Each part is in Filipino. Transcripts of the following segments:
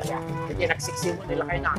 kaya. Hindi nagsiksi mo nila kayo na.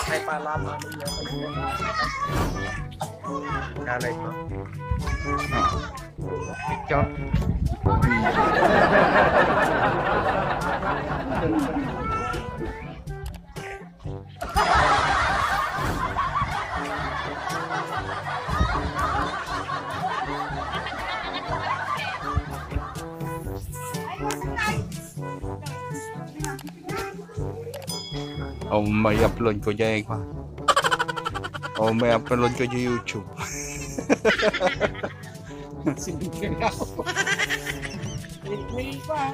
Ay palaman niya. Kalay mo. Picture. O may upload ko dyan pa. O may upload ko dyan YouTube. Sinigyan ako. May pa.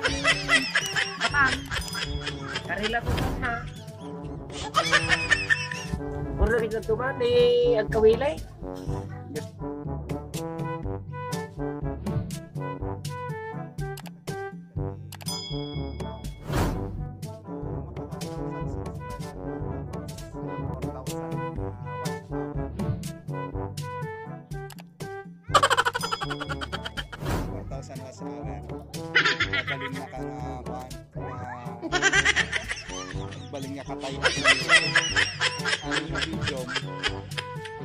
Batang. Karila ko na. Mula rin ka tuman ang kawilay. Baling na ka baling nga katay ang video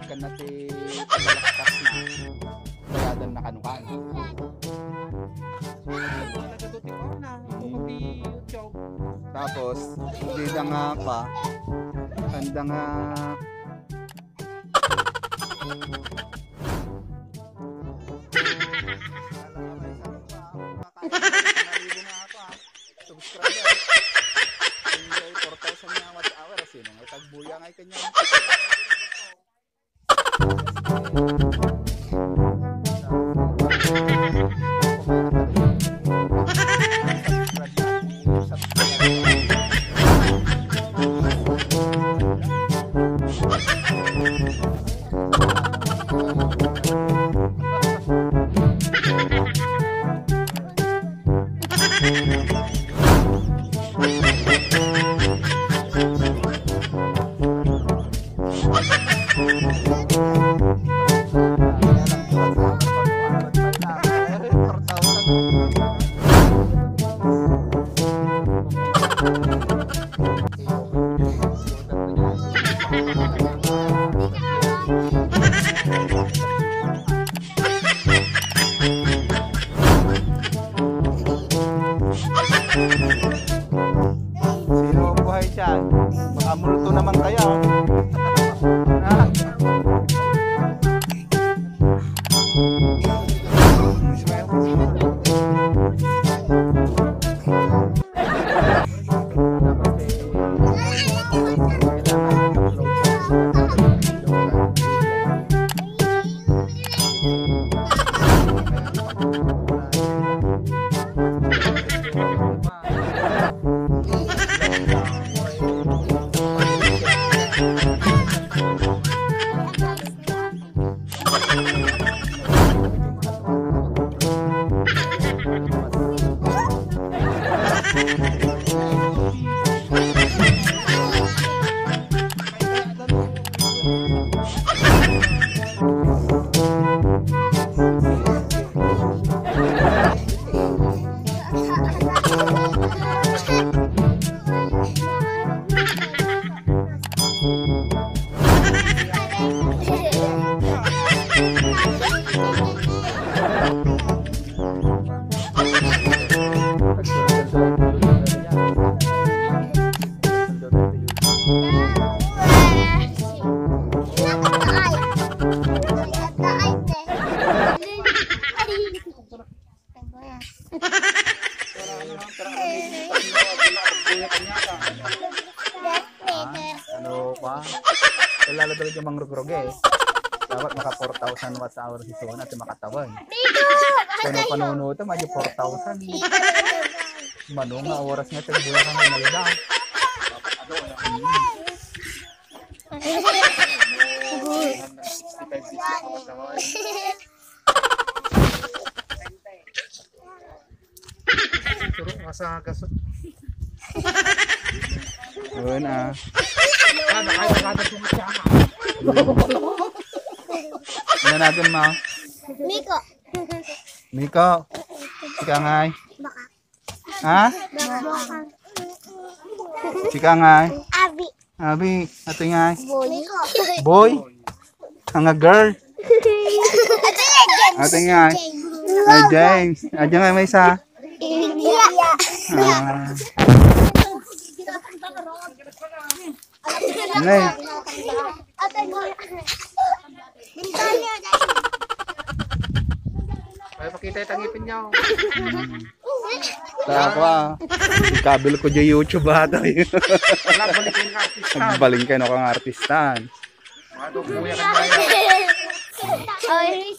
ikan natin palaktak na bayadan na kanukan tapos hindi na nga pa handa nga subscriber. Enjoy 4,000 na watch-hour. Sino nga tagbuya nga kanya. Sino ang buhay dyan? Makamulto naman kayo. Ano pa? Lalo talaga yung mangrogrog eh. Dapat maka 4,000 watts hour si Sona at makatawan. Kung panuno ito, medyo 4,000. Mano nga oras nga ito, bulan kang nalala. Turun masa kasut. Oo na. Ano natin ma? Miko. Miko. Chika ngay. Ha? Chika ngay. Abi. Abi. Ate ngay. Boy. Boy. Nga girl. Ate ngay. Ay James. Aja ngay may isa. Iya. Ah. Nay. Ay, pakita yung tangipin niyo. Takwa. Ikabil ko dyan YouTube ata yun. Wala, balikin ng artista. Nagbaling kayo kang artistan. Ano, kuya ka tayo. Ay.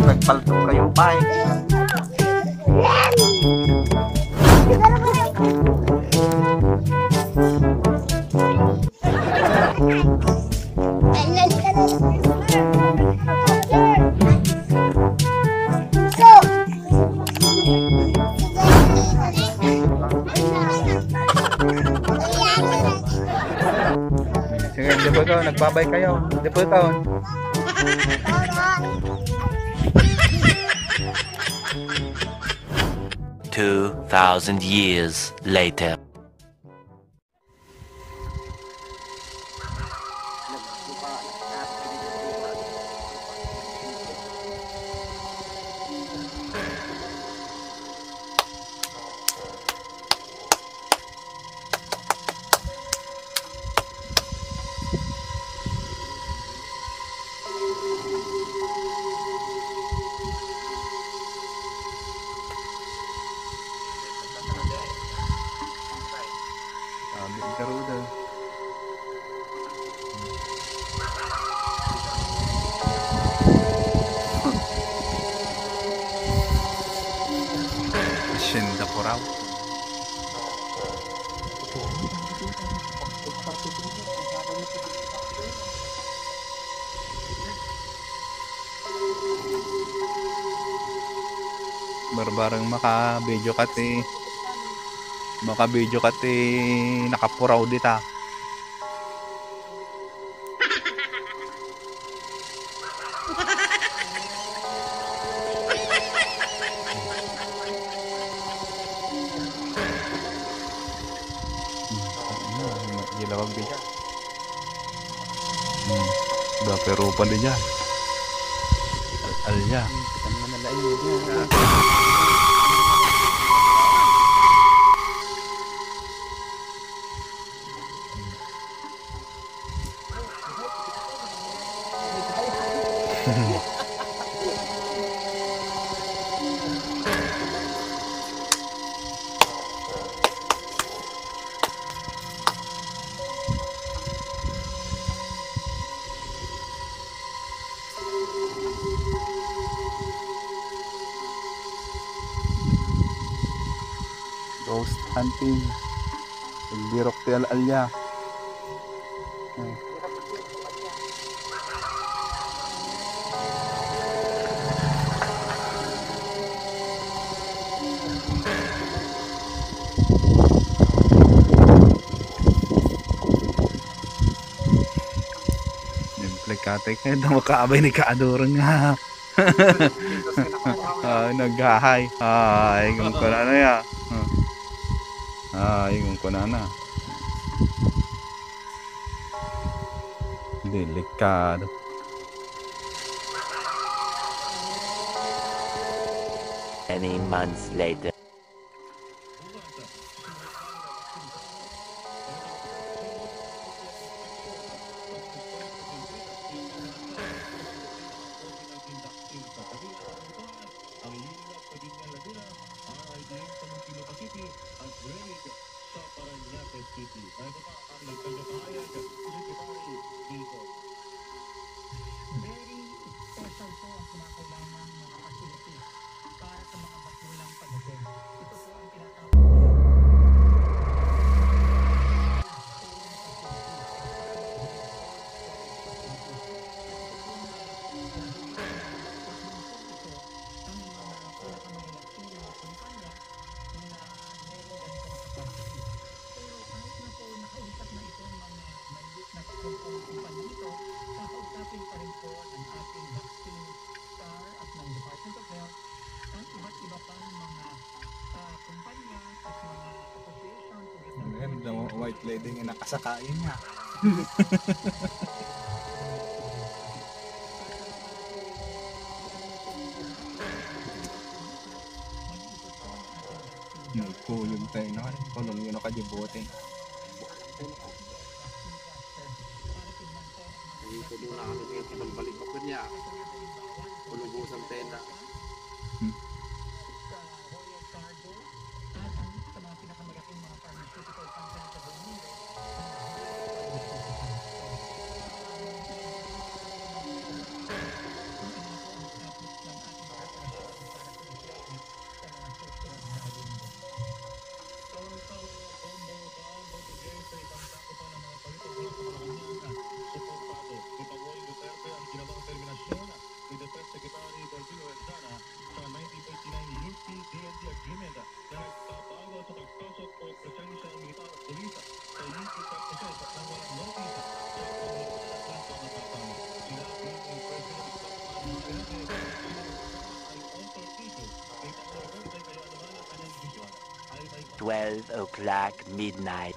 Nagpaltok kayo pa eh. Sige, di po ikaw, nagbabay kayo. Di po ikaw. 2,000 years later. araw. Barbarang maka-video kati nakapuraw dita. Gilawag din siya. Udah pero pa din yan. Alya. Ghost hunting. Pagbirok ti Alya. Kate kaya daw makaabay ni Kaadurang nga. Naghahay. Ay, kung ko na ya. Ay, kung ko na. Delikado. Many months later. White lady nga nakasakain niya. Nagkulong tayo na. Kulong yun ang kajibote. Dito doon na kami ngayon balik ko niya. Pulubusan tenda. $12 midnight.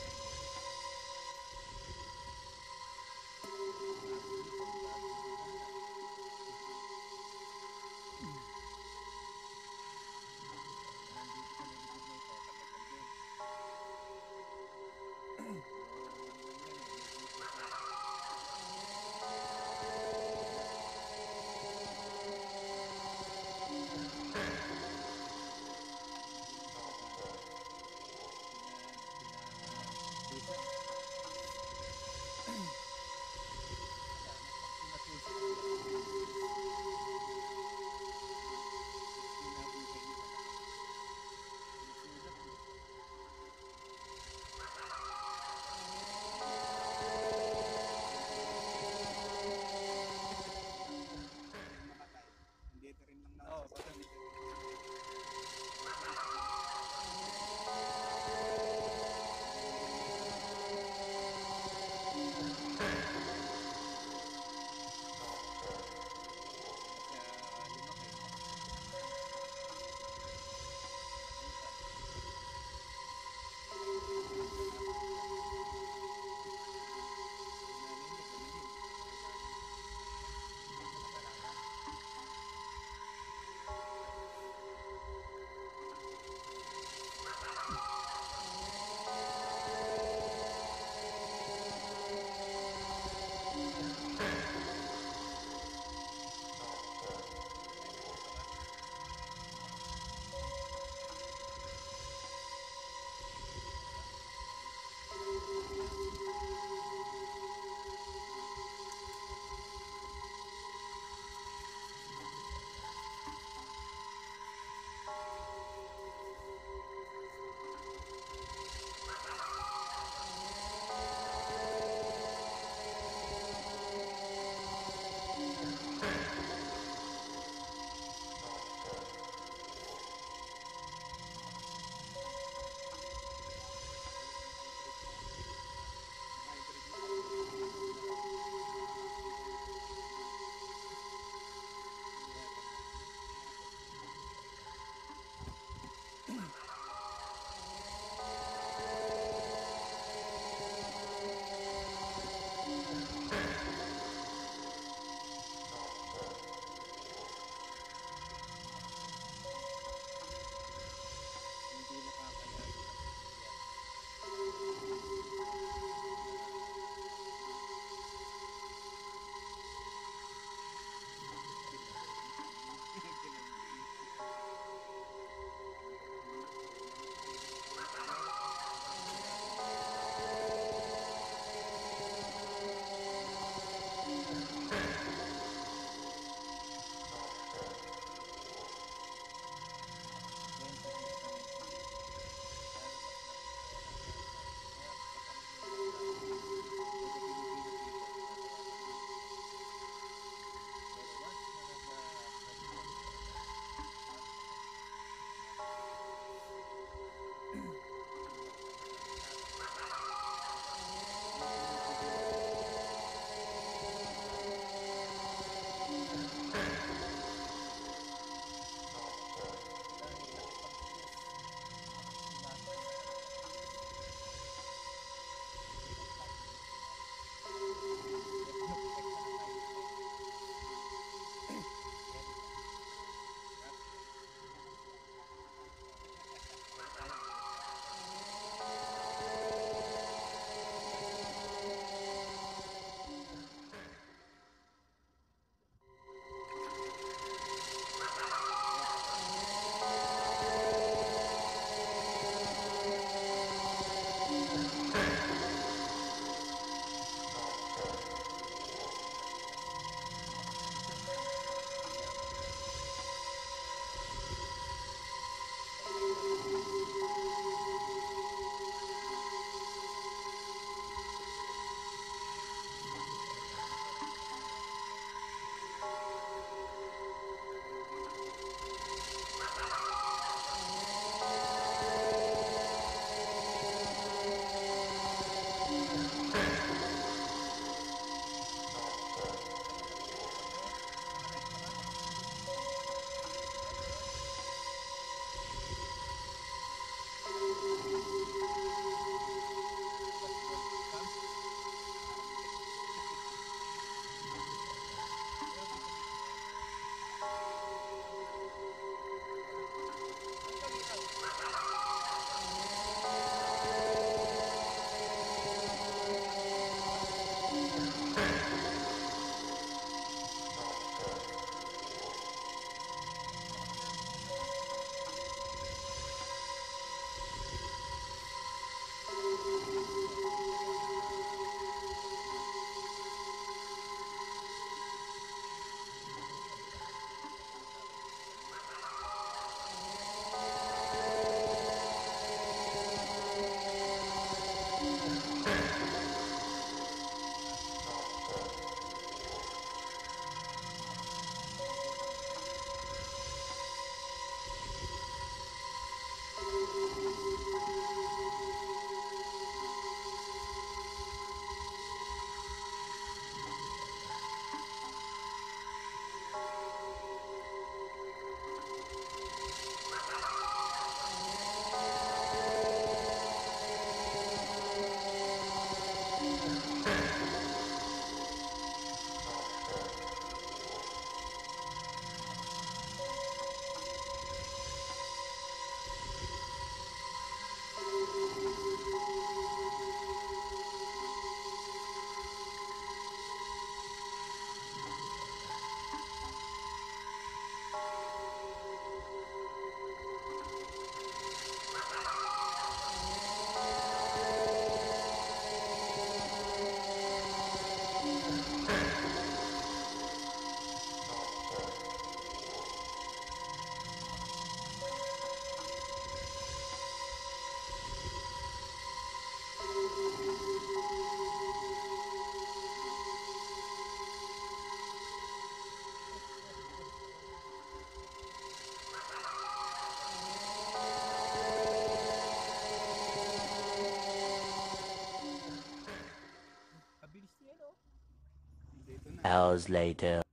hours later.